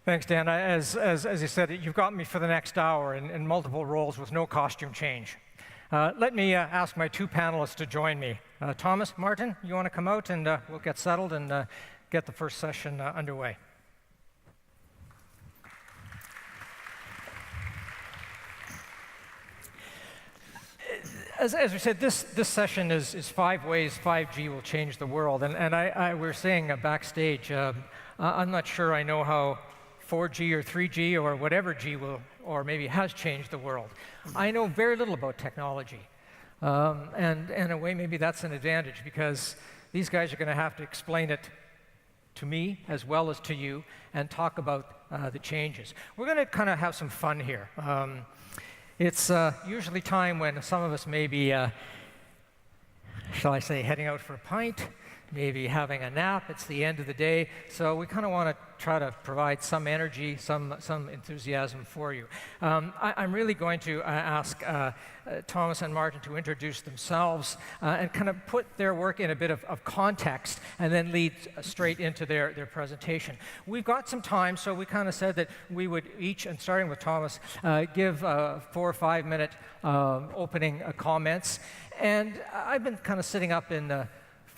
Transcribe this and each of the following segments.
Thanks, Dan. As you said, you've got me for the next hour in multiple roles with no costume change. Let me ask my two panelists to join me. Tomasz, Martin, you want to come out and we'll get settled and get the first session underway. As we said, this session is 5 ways 5G will change the world. And we were saying backstage, I'm not sure I know how 4G or 3G or whatever G will, or maybe has changed the world. I know very little about technology. And in a way, maybe that's an advantage because these guys are going to have to explain it to me as well as to you and talk about the changes. We're going to kind of have some fun here. It's usually time when some of us may be, shall I say, heading out for a pint, maybe having a nap. It's the end of the day, so we kind of want to try to provide some energy, some enthusiasm for you. I'm really going to ask Tomasz and Martin to introduce themselves and kind of put their work in a bit of context and then lead straight into their presentation. We've got some time, so we kind of said that we would each, and starting with Tomasz, give 4 or 5 minute opening comments. And I've been kind of sitting up in the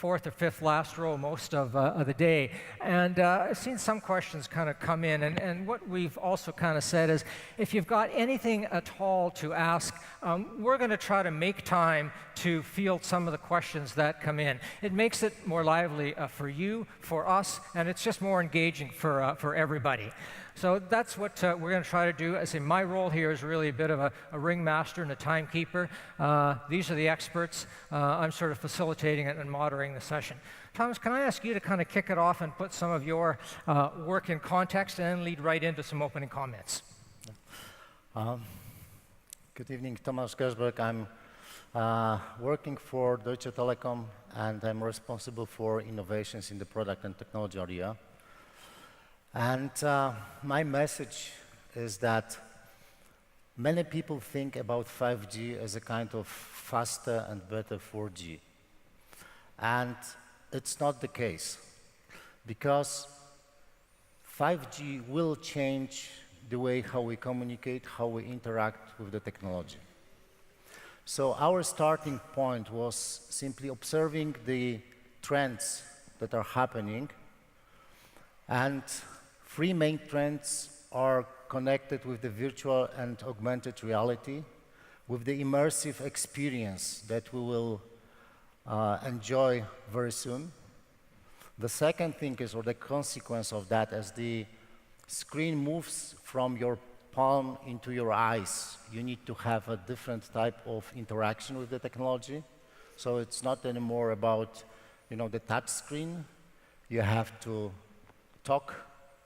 4th or 5th last row most of the day. And I've seen some questions kind of come in. And what we've also kind of said is, if you've got anything at all to ask, we're going to try to make time to field some of the questions that come in. It makes it more lively for you, for us, and it's just more engaging for everybody. So that's what we're going to try to do. I say my role here is really a bit of a ringmaster and a timekeeper. These are the experts. I'm sort of facilitating it and moderating the session. Tomasz, can I ask you to kind of kick it off and put some of your work in context and then lead right into some opening comments? Good evening, Tomasz Gerszberg. I'm working for Deutsche Telekom, and I'm responsible for innovations in the product and technology area. And my message is that many people think about 5G as a kind of faster and better 4G. And it's not the case, because 5G will change the way how we communicate, how we interact with the technology. So our starting point was simply observing the trends that are happening, and 3 main trends are connected with the virtual and augmented reality, with the immersive experience that we will enjoy very soon. The second thing is, or the consequence of that, as the screen moves from your palm into your eyes, you need to have a different type of interaction with the technology. So it's not anymore about, the touch screen. You have to talk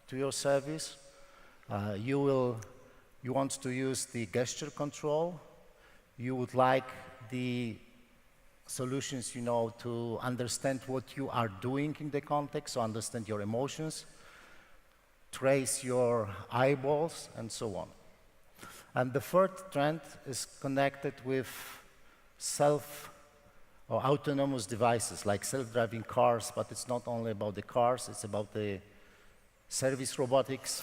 to your service. You want to use the gesture control. You would like the solutions, to understand what you are doing in the context, so understand your emotions, trace your eyeballs, and so on. And the third trend is connected with or autonomous devices, like self-driving cars, but it's not only about the cars, it's about the service robotics,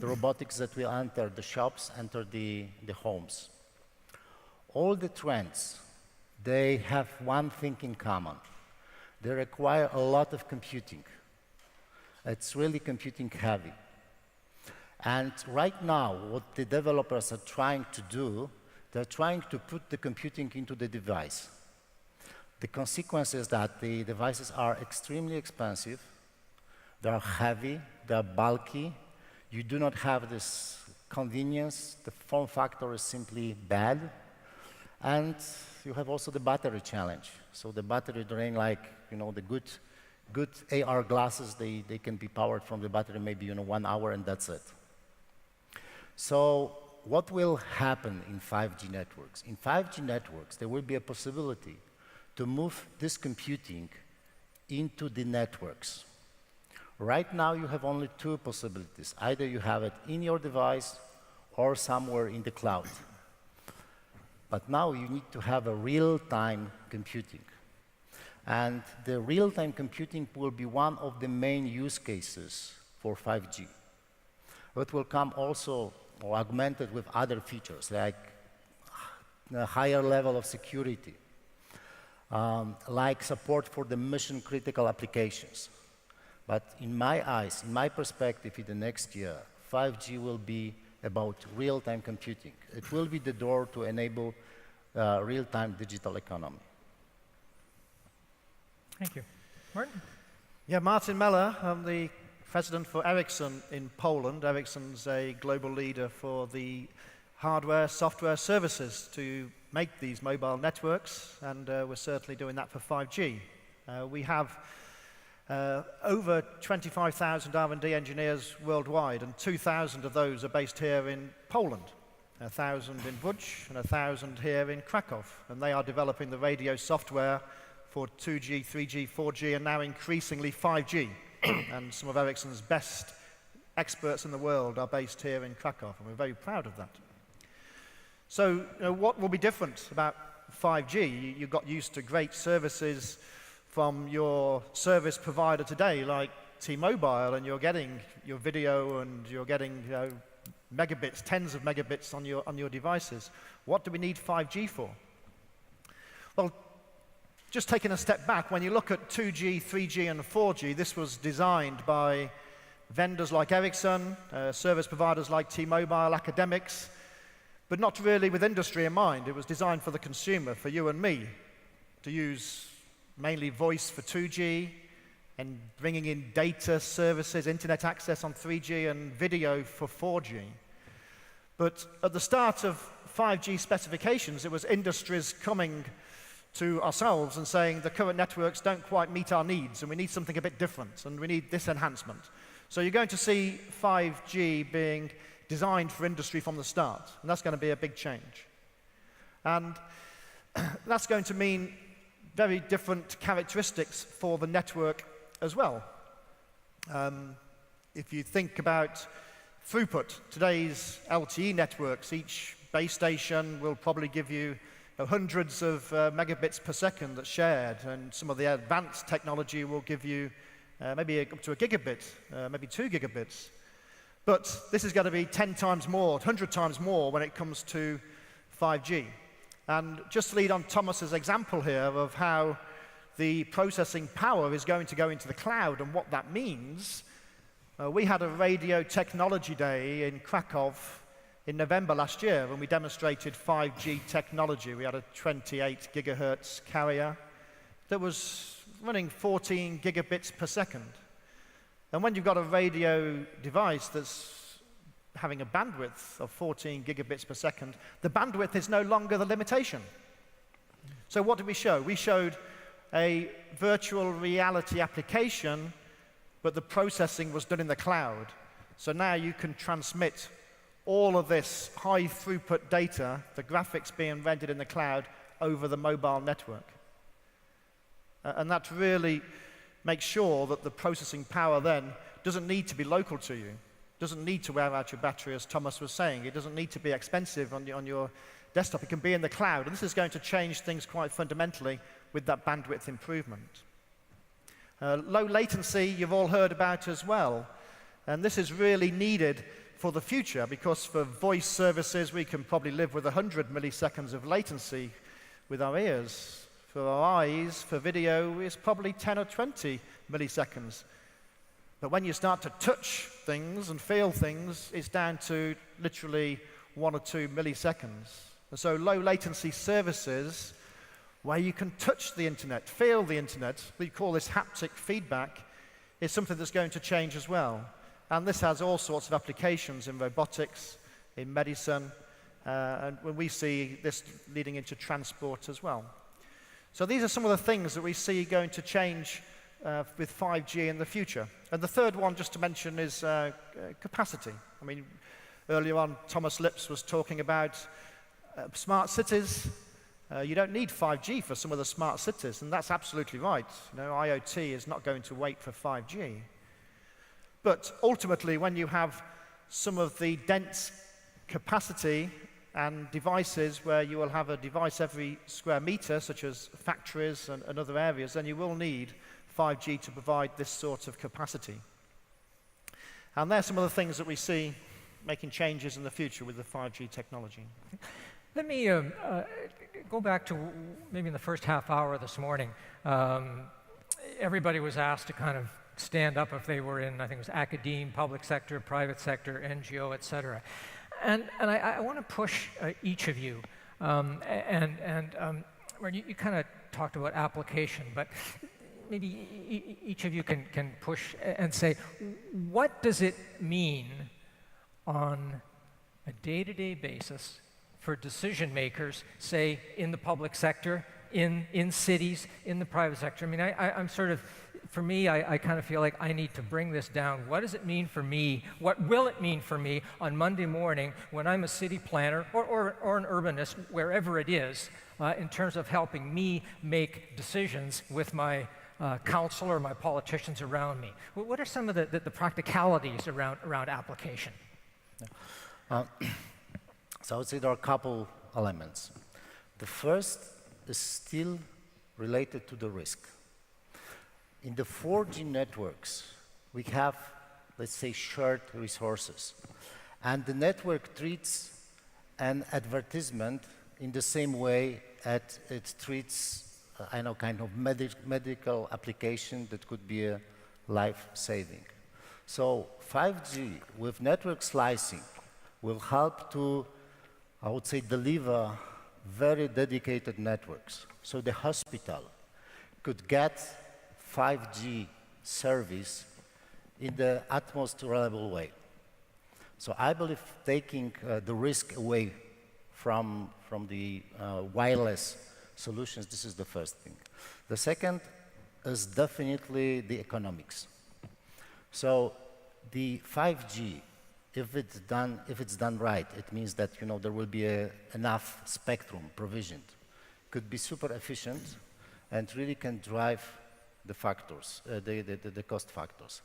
the robotics that will enter the shops, enter the homes. All the trends, they have one thing in common. They require a lot of computing. It's really computing heavy. And right now, what the developers are trying to do, they're trying to put the computing into the device. The consequence is that the devices are extremely expensive, they are heavy, they are bulky, you do not have this convenience, the form factor is simply bad, and you have also the battery challenge. So the battery drain, like, the good AR glasses, they can be powered from the battery maybe 1 hour, and that's it. So what will happen in 5G networks? In 5G networks, there will be a possibility to move this computing into the networks. Right now, you have only 2 possibilities. Either you have it in your device or somewhere in the cloud. But now you need to have a real-time computing. And the real-time computing will be one of the main use cases for 5G. It will come also or augmented with other features like a higher level of security, like support for the mission-critical applications. But in my eyes, in my perspective, in the next year, 5G will be about real-time computing. It will be the door to enable real-time digital economy. Thank you. Martin? Yeah, Martin Mellor. I'm the president for Ericsson in Poland. Ericsson's a global leader for the hardware, software services to make these mobile networks, and we're certainly doing that for 5G. We have over 25,000 R&D engineers worldwide, and 2,000 of those are based here in Poland, 1,000 in Łódź and 1,000 here in Krakow, and they are developing the radio software for 2G, 3G, 4G, and now increasingly 5G. And some of Ericsson's best experts in the world are based here in Krakow, and we're very proud of that. So, what will be different about 5G? You got used to great services from your service provider today, like T-Mobile, and you're getting your video and you're getting megabits, tens of megabits on your devices. What do we need 5G for? Well, just taking a step back, when you look at 2G, 3G, and 4G, this was designed by vendors like Ericsson, service providers like T-Mobile, academics, but not really with industry in mind. It was designed for the consumer, for you and me, to use mainly voice for 2G, and bringing in data services, internet access on 3G, and video for 4G. But at the start of 5G specifications, it was industries coming to ourselves and saying the current networks don't quite meet our needs, and we need something a bit different, and we need this enhancement. So you're going to see 5G being designed for industry from the start, and that's going to be a big change. And that's going to mean very different characteristics for the network as well. If you think about throughput, today's LTE networks, each base station will probably give you hundreds of megabits per second that's shared, and some of the advanced technology will give you maybe up to a gigabit, maybe 2 gigabits. But this is going to be 10 times more, 100 times more when it comes to 5G. And just to lead on Tomas's example here of how the processing power is going to go into the cloud and what that means, we had a radio technology day in Krakow in November last year when we demonstrated 5G technology. We had a 28 gigahertz carrier that was running 14 gigabits per second. And when you've got a radio device that's having a bandwidth of 14 gigabits per second, the bandwidth is no longer the limitation. So what did we show? We showed a virtual reality application, but the processing was done in the cloud. So now you can transmit all of this high throughput data, the graphics being rendered in the cloud, over the mobile network. And that really makes sure that the processing power then doesn't need to be local to you, doesn't need to wear out your battery, as Tomasz was saying. It doesn't need to be expensive on your desktop. It can be in the cloud, and this is going to change things quite fundamentally with that bandwidth improvement. Low latency, you've all heard about as well, and this is really needed for the future, because for voice services we can probably live with 100 milliseconds of latency with our ears. For our eyes, for video, it's probably 10 or 20 milliseconds. But when you start to touch things and feel things, it's down to literally 1 or 2 milliseconds. And so low latency services, where you can touch the internet, feel the internet, we call this haptic feedback, is something that's going to change as well. And this has all sorts of applications in robotics, in medicine, and when we see this leading into transport as well. So these are some of the things that we see going to change with 5G in the future. And the third one, just to mention, is capacity. I mean, earlier on, Tomasz Lips was talking about smart cities. You don't need 5G for some of the smart cities, and that's absolutely right. IoT is not going to wait for 5G. But ultimately, when you have some of the dense capacity and devices where you will have a device every square meter, such as factories and other areas, then you will need 5G to provide this sort of capacity. And they're some of the things that we see making changes in the future with the 5G technology. Let me go back to maybe in the first half hour this morning. Everybody was asked to kind of stand up if they were in, I think it was academe, public sector, private sector, NGO, et cetera. And I want to push each of you. You kind of talked about application, but maybe each of you can push and say, what does it mean on a day-to-day basis for decision makers, say, in the public sector, in cities, in the private sector? I mean, I'm sort of, for me, I kind of feel like I need to bring this down. What does it mean for me? What will it mean for me on Monday morning when I'm a city planner or an urbanist, wherever it is, in terms of helping me make decisions with my council, my politicians around me? What are some of the practicalities around application? So I would say there are a couple elements. The first is still related to the risk. In the 4G networks, we have, let's say, shared resources. And the network treats an advertisement in the same way as it treats, kind of medical application that could be a life-saving. So 5G with network slicing will help to, I would say, deliver very dedicated networks. So the hospital could get 5G service in the utmost reliable way. So I believe taking the risk away from the wireless solutions, this is the first thing. The second is definitely the economics. So the 5G, if it's done right, it means that there will be enough spectrum provisioned, could be super efficient, and really can drive the factors, the cost factors.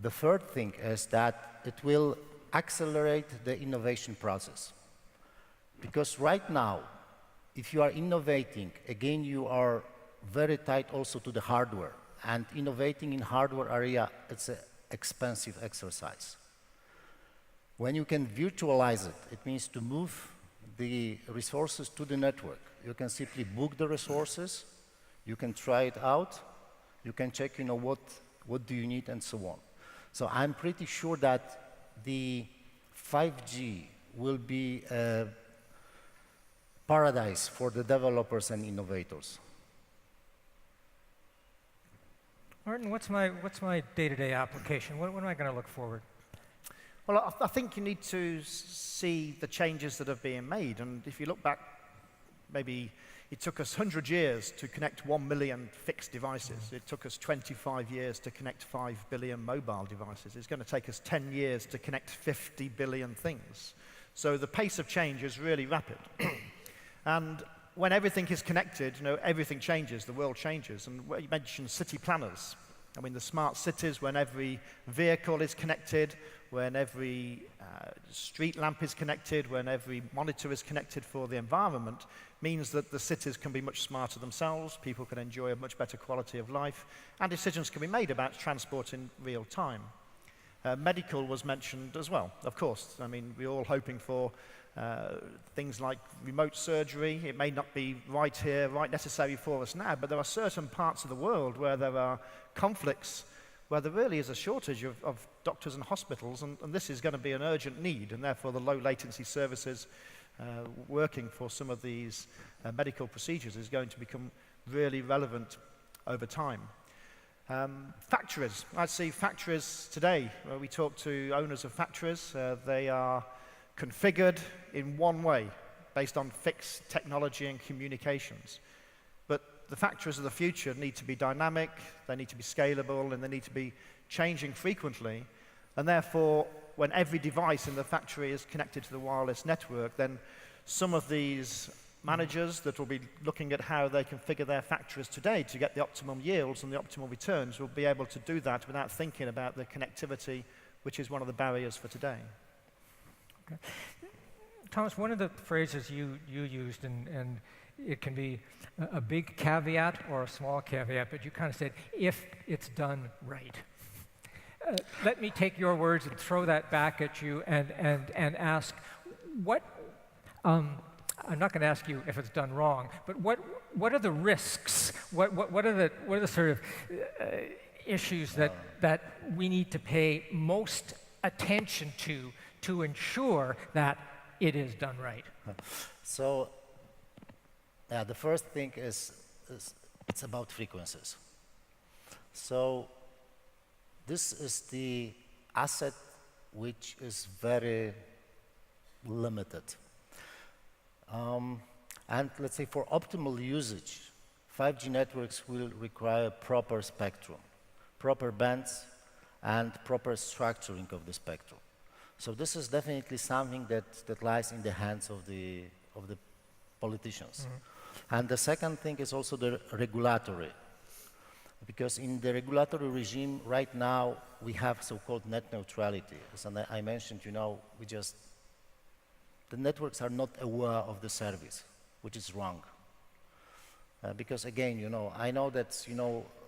The third thing is that it will accelerate the innovation process. Because right now, if you are innovating, again, you are very tight also to the hardware. And innovating in hardware area, it's an expensive exercise. When you can virtualize it, it means to move the resources to the network. You can simply book the resources, you can try it out, you can check, what do you need, and so on. So I'm pretty sure that the 5G will be a paradise for the developers and innovators. Martin, what's my day-to-day application? What am I going to look forward? Well, I think you need to see the changes that are being made. And if you look back, maybe it took us 100 years to connect 1 million fixed devices. It took us 25 years to connect 5 billion mobile devices. It's going to take us 10 years to connect 50 billion things. So the pace of change is really rapid. And when everything is connected, everything changes, the world changes. And you mentioned city planners. I mean, the smart cities, when every vehicle is connected, when every street lamp is connected, when every monitor is connected for the environment, means that the cities can be much smarter themselves, people can enjoy a much better quality of life, and decisions can be made about transport in real time. Medical was mentioned as well, of course. I mean, we're all hoping for things like remote surgery. It may not be right here, right necessary for us now, but there are certain parts of the world where there are conflicts, where there really is a shortage of doctors and hospitals, and this is going to be an urgent need, and therefore the low latency services working for some of these medical procedures is going to become really relevant over time. Factories. I see factories today. We talk to owners of factories. They are configured in one way, based on fixed technology and communications. But the factories of the future need to be dynamic, they need to be scalable, and they need to be changing frequently. And therefore, when every device in the factory is connected to the wireless network, then some of these managers that will be looking at how they configure their factories today to get the optimum yields and the optimal returns will be able to do that without thinking about the connectivity, which is one of the barriers for today. Okay. Tomasz, one of the phrases you used, and it can be a big caveat or a small caveat, but you kind of said, if it's done right. let me take your words and throw that back at you and ask what, I'm not going to ask you if it's done wrong, but what are the risks? What are the sort of issues that we need to pay most attention to ensure that it is done right? So, the first thing is it's about frequencies. So, this is the asset which is very limited. And let's say for optimal usage, 5G networks will require proper spectrum, proper bands, and proper structuring of the spectrum. So this is definitely something that lies in the hands of the politicians. Mm-hmm. And the second thing is also the regulatory. Because in the regulatory regime right now, we have so-called net neutrality. As I mentioned, the networks are not aware of the service, which is wrong. Because again, I know that,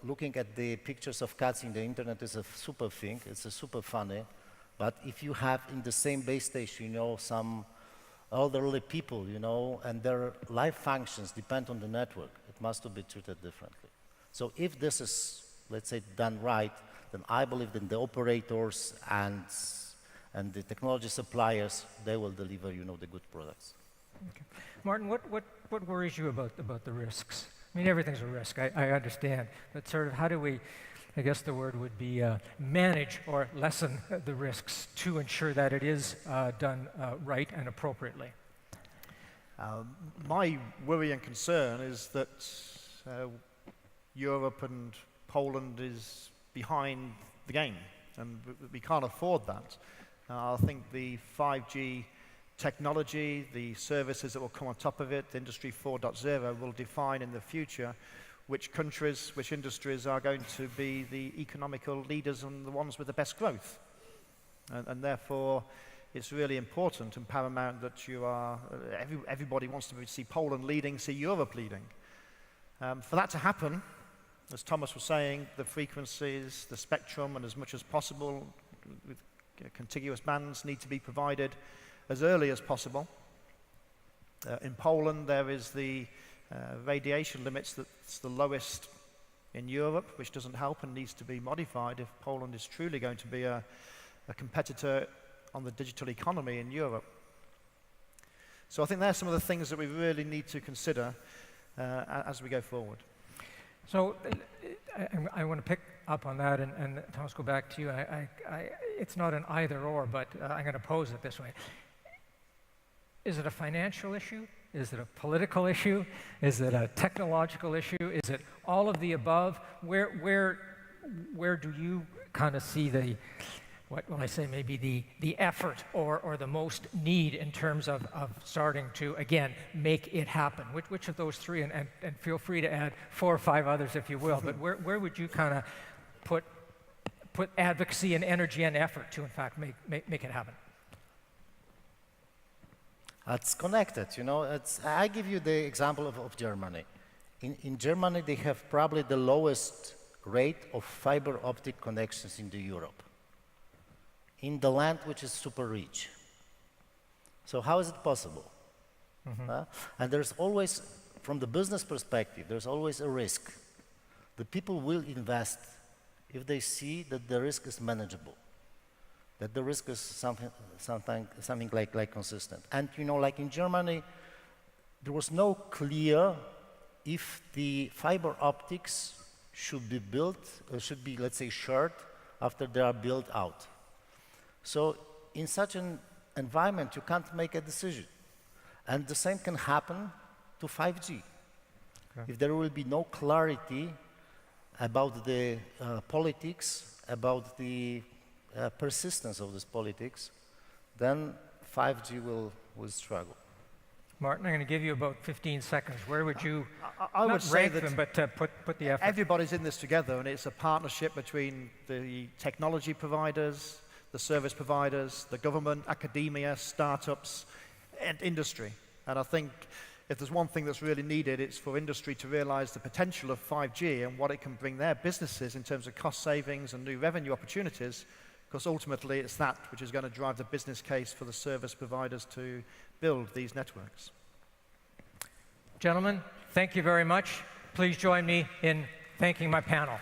looking at the pictures of cats in the internet is a super thing, it's a super funny, but if you have in the same base station, some elderly people, and their life functions depend on the network, it must be treated differently. So if this is, let's say, done right, then I believe that the operators and the technology suppliers, they will deliver, the good products. Okay. Martin, what worries you about the risks? I mean, everything's a risk, I understand, but sort of how do we, I guess the word would be manage or lessen the risks to ensure that it is done right and appropriately? My worry and concern is that Europe and Poland is behind the game, and we can't afford that. I think the 5G technology, the services that will come on top of it, Industry 4.0, will define in the future which countries, which industries are going to be the economical leaders and the ones with the best growth. And therefore, it's really important and paramount that you are, everybody wants to see Poland leading, see Europe leading. For that to happen, as Tomasz was saying, the frequencies, the spectrum, and as much as possible, with contiguous bands need to be provided as early as possible. In Poland, there is the radiation limits that's the lowest in Europe, which doesn't help and needs to be modified if Poland is truly going to be a competitor on the digital economy in Europe. So I think there's some of the things that we really need to consider as we go forward. So I want to pick up on that, and Tomasz, go back to you. It's not an either or, but I'm going to pose it this way. Is it a financial issue? Is it a political issue? Is it a technological issue? Is it all of the above? Where do you kind of see the, what will I say, maybe the effort or the most need in terms of starting to, again, make it happen? Which of those three, and feel free to add 4 or 5 others if you will, but where would you kind of put advocacy and energy and effort to, in fact, make it happen? It's connected, I give you the example of Germany. In Germany, they have probably the lowest rate of fiber optic connections in Europe, in the land which is super rich. So how is it possible? Mm-hmm. And there's always, from the business perspective, there's always a risk. The people will invest if they see that the risk is manageable, that the risk is something like consistent. And like in Germany, there was no clear if the fiber optics should be built, should be, let's say, shared after they are built out. So in such an environment, you can't make a decision. And the same can happen to 5G. Okay. If there will be no clarity about the politics, about the persistence of this politics, then 5G will struggle. Martin, I'm going to give you about 15 seconds. Where would you I would say rank them, but put the effort? Everybody's in this together, and it's a partnership between the technology providers, the service providers, the government, academia, startups, and industry. And I think if there's one thing that's really needed, it's for industry to realize the potential of 5G and what it can bring their businesses in terms of cost savings and new revenue opportunities, because ultimately it's that which is going to drive the business case for the service providers to build these networks. Gentlemen, thank you very much. Please join me in thanking my panel.